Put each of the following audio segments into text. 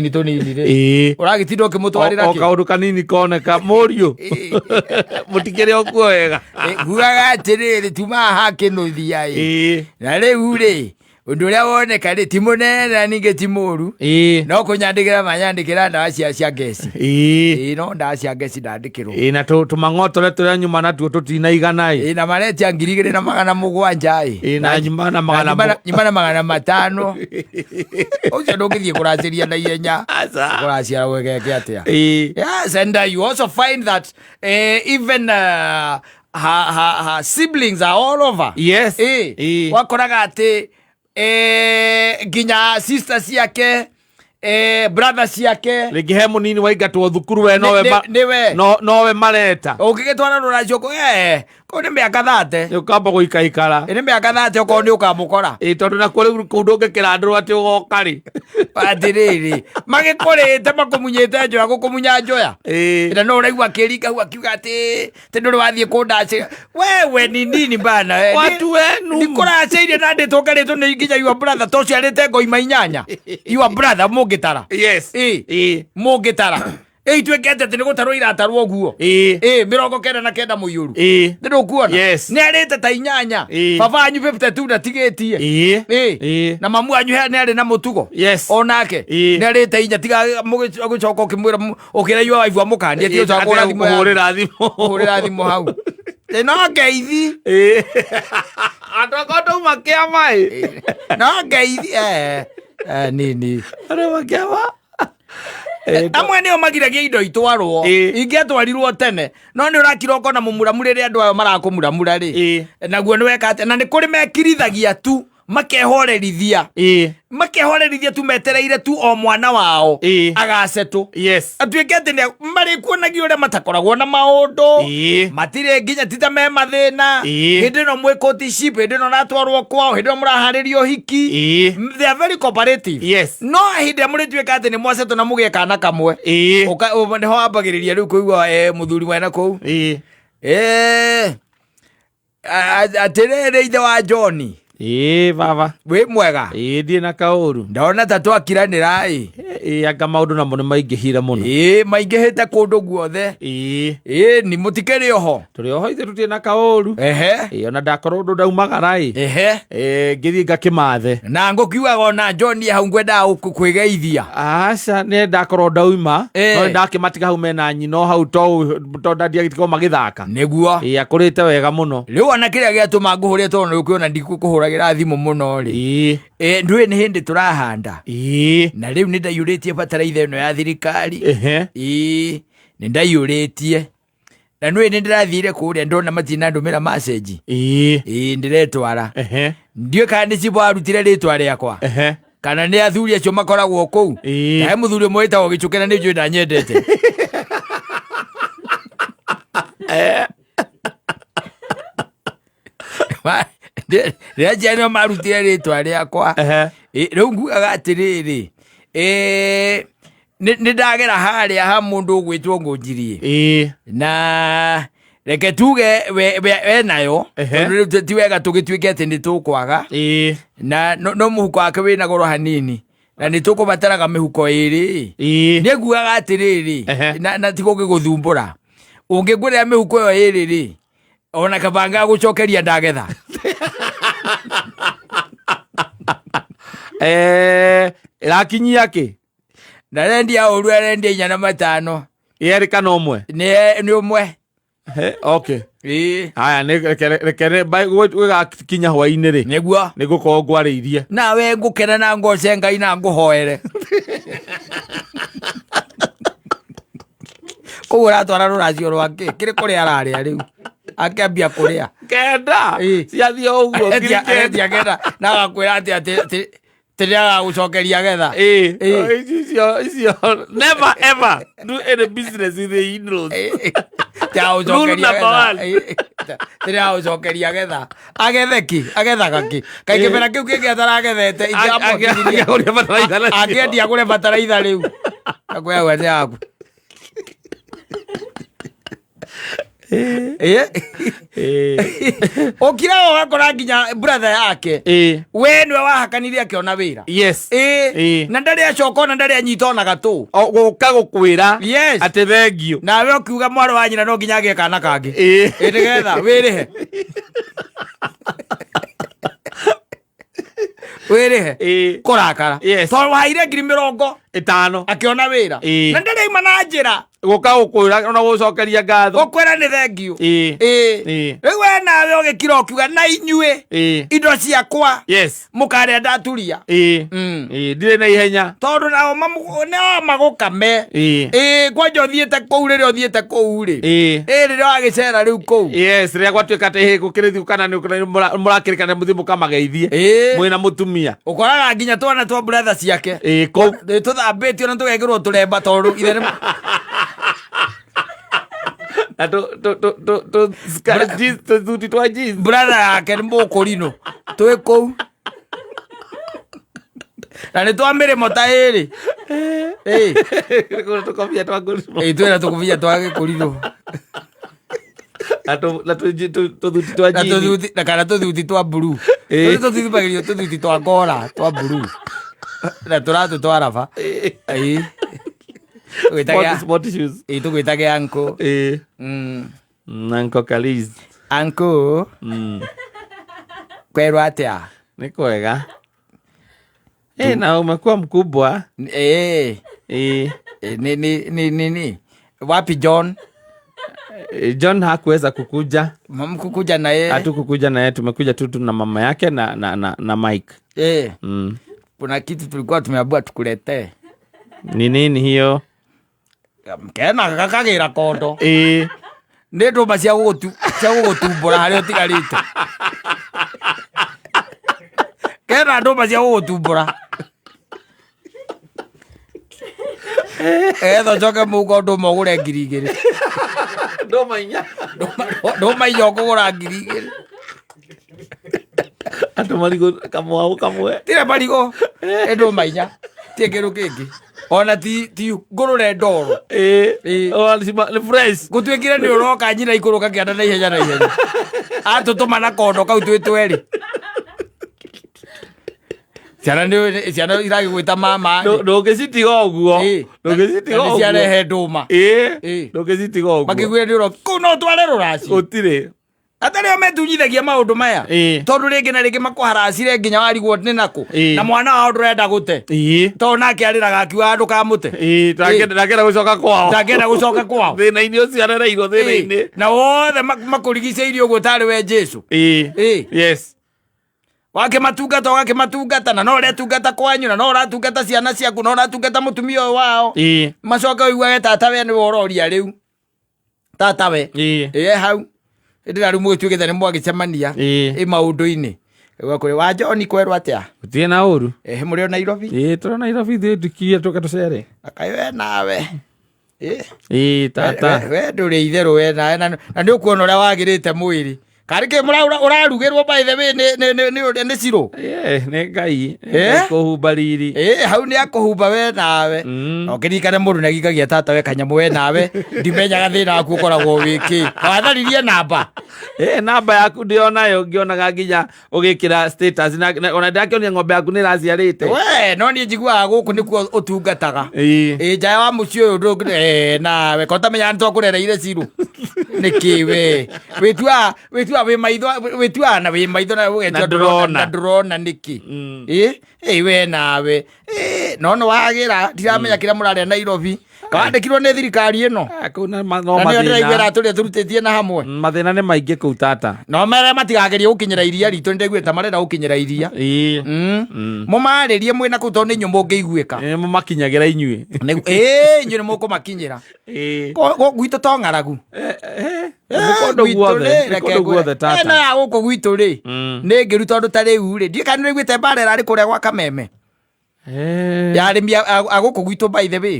ni to ni re uragitindo kimutwarira ki kaundu kanini koneka murio mutikere okuo wega guaga atiriri tuma hake no thia na riu ri undu uria woneka ri ti munene ninge ti muru no kunyandikira manyandikira ndawa cia gesi no ndawa cia gesi ndandikirwo na tumang'otore turia nyuma natuo tutinaigana na maretia 2,700 na nyuma na 500 ucio ndungithie kuraciria na ihenya kuraciara wegeke atia. Yes, and you also find that even her siblings are all over. Yes. Wakoraga ati ginya sisters yake brothers yake lingihe munini waigatwo thukuru we nowe mareta ugigitwara ruracio ko ni miaka 30 ukamba guikaikara ni miaka 30 ko ni ukamukora tondu na kuri kundu ngikira ndu ati ugokari atiriri magikorete makumunyete njoya gukumunya njoya ina no uraigua kirika hu akiuga ati tindu wathie kundaci wewe ni nini bana watu wenu nikuraciire na ndi tukaritwo ni nginya your brother to ciarite ngoima 8 your brother mugitara yes mugitara itwekete ati nigutarwo iratarwo oguo 99 muyuru ndio kuona ni arite ta 8 baba anyu 52 na tigetie na mamu anyu ni ari na mutugo onake ni arite 4 tiga mugicoka ukimwira ukira yu wife amukandi ati uca kuhurira thimo hau no ngeithi adokoto makia mai no ngeithi nini aro makia amwe nio magiragia indo itwarwo ingiatwarirwo tene no ni urakira na mumuramure ri andu ayo marakumuramura ri naguo ni wekate na ni kuri mekirithagia tu makehorerithia tu metereire tu o mwana wao agacetu atuikete ne mari kuonagia uria matakoragwo na maundu matire nginya tita me mathina hindi no mwikoti ship hindi no natwarwo kwao hindi no muraharirio hiki they are very cooperative no hindi muri tuikate ni mwacetu na mugie kana kamwe ne ho ambagiriria riu kuigwa muthuri wena kou atirere ithe wa John baba we mwega ndie na kauru ndona ta twakiranira anga maundu namo ni maingihire muno maingihite kundu guothe ni mutikeri oho turi oho ithe tutie na kauru ona ndakorwo ndu ndaumagara ngithii ngakimathe na ngukiugaga ona John hau ngwenda kwigeithia aca ni ndakorwo ndauma no ndakimatiga hau mena nyino hau to ndandia gitiko magithaka niguo akurite wega muno riu ona kiria giatuma nguhurie tondu ukiona ndikukuhuragira thimu muno ri ndui ni hindi turahanda na riu ni ndayuritie bataraitha ino ya thirikari ni ndayuritie na nui ni ndirathire kuria ndona matina ndumira message ndiretwara ndio kandi cibo arutire ritwa riakwa kana ni athuri acio makoragwo kou na muthuri mwita ogicukena ni njui ndanyendete rä jano marutire ritwa riakwa riu ngugaga atiriri nä ndagera harä ha må ndå å gwä two ngå njirie na reke tuge we nayo ti wega tå gä tuä ke atä nä tå kwaga na no må huko wake wä na goro hanini na nä tå kå bataraga mä huko ä rä nä ngugaga atä rä rä na tigå gä gå thumbå ra å ngä ngå rä ra mä huko ä yo ä rä rä ona kabanga gå cokeria ndagetha irakinyia ki ndarendia uru arendia 4 yeri kana umwe ni umwe okay haya rekere bai wigakinya hwaini ri niguo nigukorwo ngwariirie nawe ngukena na ngoce Ngai na nguhoere kuura twara ruracio rwake kiri kuria araria riu akambia kuria kenda ciathio uguo atia kenda na gakwira ati tiriaga gucokeria getha icio never ever do any business with the in-laws tiriaga gucokeria getha agethaga ki kaingä mera kä u kä ngä ataragethete angä agå re bataraitha rä u akwä agwete yaku Ukira ugakora nginya brother yake we niwe wahakanirie akiona wira. Yes. Na ndari acoka na ndari anyita ona gatu guka gukwira ati thengio nawe ukiuga mwari wa nyina no nginya age kana kangi nigetha wirihe wirihe kurakara to waire 50,000 akiona wira na ndari ima na njira guka gukwira ona gucokeria ngatho gukwira ni thengio riu we nawe ugikira ukiuga na inyue indo ciakwa mukare ndaturia ndire na ihenya tondu nao magukame kwanja uthiete kou riria uthiete kou ri riria wagicera riu kou riria gwatuika ati gukirithiu kana murakirikana muthii mukamageithie mwina mutumia ukoraga nginya twana twa brother ciake tuthambitio na tugekirwo turemba tondu ithe na tuthuti twa jeans brother yake ni mukurino twi kou na ni twa mirimo ta iri tukobia twa ngurimo twina tukubia twa gikurino na tuthuti twa jeans na kana tuthuti twa blue tuthuthithagirio tuthuti twa ngora twa blue na turatu twa raba sport shoes tugwitage anko Uncle Kaliz anko kwerwa atia ni kwega na umekuwa mkubwa ni wapi John John hakuweza kukuja mkukuja na yeye hatukukuja na yeye tumekuja tu na mama yake na Mike kuna kitu tulikuwa tumeambiwa tukuletee ni nini hiyo kena gakagira kondo nä ndå ma cia gå gå tumbå ra harä a å tigarä te kena ndå ma cia gå gå tumbå ra etho coke må ngo ndå ma å gå re 2,000 ndå ma inya å kå gå ra 2,000 andå marigå kamwau kamwe tire marigå ä ndå ma inya tie kä rå kä ngä ona ti ngå rå re ndoro nä fresh gå tuä kire nä å roka nyina ikå rå kakä anda na ihenya atå tå mana kondo kau twä twerä ciana iragä gwä ta mama ndå ngä citiga å guo ciarehe ndå ma ndå ngä citiga å guo makä gwä nä å kå no tware rå raci gå tirä atarä o metunyithagia maå ndå maya tondå rä ngä na rä ngä makå haracire nginya warigwo nä nakå na mwana wao ndå renda gå te tondå nake arä raga akiuga ndå kamå te ndangenda gå coka kwao ndangenda gå coka kwao thä na-inä å cio arereirwo thä na-inä na wothe makå rigicä å guo tarä we Jesu wakä matungata na no retungata kwanyu na no ratungata ciana ciaku no ratungata må tumia å wao macoke å iguage tata we nä we å roria rä u tata we hau ĩndĩ na rĩu mũgĩtuĩkĩte nĩ mwagĩcemania maũ ndũ-inĩ kũrĩ wa John kwerwo atĩa gũtirĩ na ũru mũrĩ o Nairobi tũrĩ Nairobi ndikie tũke tũcere akaĩ we nawe tata we ndũrĩ itherũ we nawe na nĩ ũkuona ũrĩa wagĩrĩte mwĩrĩ karĩ kĩ ũrarugĩrwo by the way nĩ Ciro nĩ Ngai kũhumba riri hau nĩ akũhumba we nawe ũkĩririkane mũndũ nĩ agikagia tata we kanyamũ we nawe ndimenyaga thĩna waku ũkoragwo wĩkĩ watharirie namba namba yaku ndĩonayo ngĩonaga nginya ũgĩkĩra status ona ndakĩonia ng'ombe yaku nĩ ĩraciarĩte we no niĩ njiguaga gũkũ nĩkuo ũtungataga nja wa mũciĩ ũyũ nawe kotamenya nĩ twakũrereire Ciro nĩkĩ we wĩtua wĩ maitho wĩtua na wĩ maitho na ndũrona nĩkĩ we nawe no nĩ wagĩra ndiramenya kĩrĩa mũrarĩa Nairobi kawandĩkirwo nĩ thirikari ĩno nĩo ndĩraiguĩra tũrĩa tũrutĩtie na hamwe mathĩna nĩ maingĩ kũu tata no mere matigagerie gũkinyĩra iria ritũ nĩ ndaiguĩte marenda gũkinyĩra iria mũmarĩrie mwĩna kũu tondũ nĩ inyuĩ mũngĩiguĩka mũmakinyagĩra inyuĩ inyuĩ nĩ mũkũmakinyĩra gwitũ to ng'aragu ĩno ya gũkũ gwitũ rĩ nĩ ngĩru tondũ ta rĩu rĩ ndiĩ kana nĩ ũiguĩte mbara ĩrarĩ kũrĩa gwa Kameme ya arĩmi a gũkũ gwitũ by the way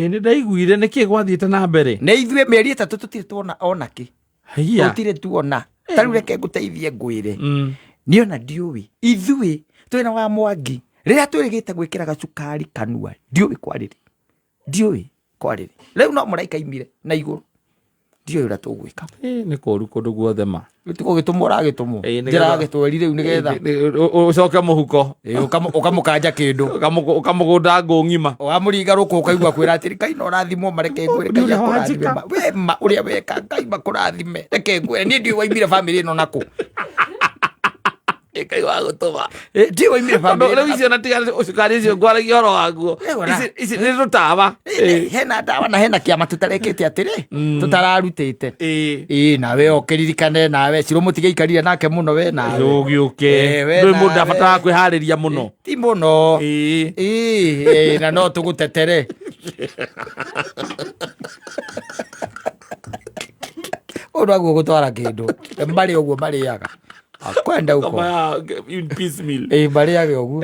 nĩ ndaiguire nĩkĩ gwathiĩte na mbere nĩ ithuĩ mĩeri ĩtatũ tũtirĩ tuona ona kĩ tũtirĩ tuona ta rĩu reke ngũteithie ngwĩre niĩ ona ndiũĩ ithuĩ twĩna wa Mwangi rĩrĩa twĩrĩgĩte gwĩkĩra gacukari kanua ndiũĩ kwarĩrĩ rĩu no mũraika imire na igũrũ ndiyo ira tugwika nä kå ru kå ndå guothe ma tiko gätåmwo ragätåmwo njä ragätweri rä u nä getha å coke må huko å kamå kanja kä ndå å kamå gå nda ngå ng'ima wamå ringa rå kå å kaigua kwä ra atä Ngai no rathimwo mareke ngwä wema å rä a weka Ngai makå rathime reke ngwä niä ndiå waimire bamä ä no nakå Ngai wa gũtũma ndiĩ waimire bamĩrĩ rĩu icio na tiga cukari icio ngwaragia ũhoro waguo ici nĩ tũtawa hena ndawa na hena kĩama tũtarekĩte atĩrĩ tũtararutĩte ĩĩ nawe ũkĩririkane nawe Cirũ mũtige ikarire nake mũno we nawe ũgĩũke ndũĩ mũndũ ndabataraga kwĩharĩria mũno ti mũno ĩĩ na no tũgũtetere ũndũ aguo gũtwara kĩndũ marĩ ũguo marĩaga kwenda uko in peace meal bariage ugu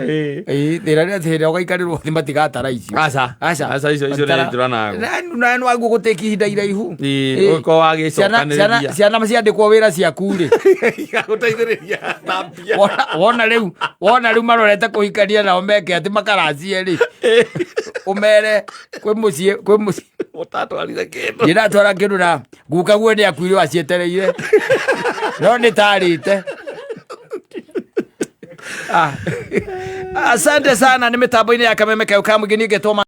thira ria thira ugaikarĩrwo thĩ matigatara icio aca icio nĩ turana na no aguo gũtĩki ihinda iraihu ũko wagĩcokanĩrĩria ciana ciandĩkwo wĩra ciaku rĩ gũteithĩrĩria na mbia wona rĩu marorete kũhikania nao meke atĩ makaracie rĩ ũmere kwĩ mũciĩ ũtatwarire kĩndũ ndiratwara kĩndũ na gukaguo nĩ akuire wacietereire no nĩ tarĩte asante sana nĩ mĩtambo-inĩ ya Kameme Kayo ka mũingĩ nĩ ngetwo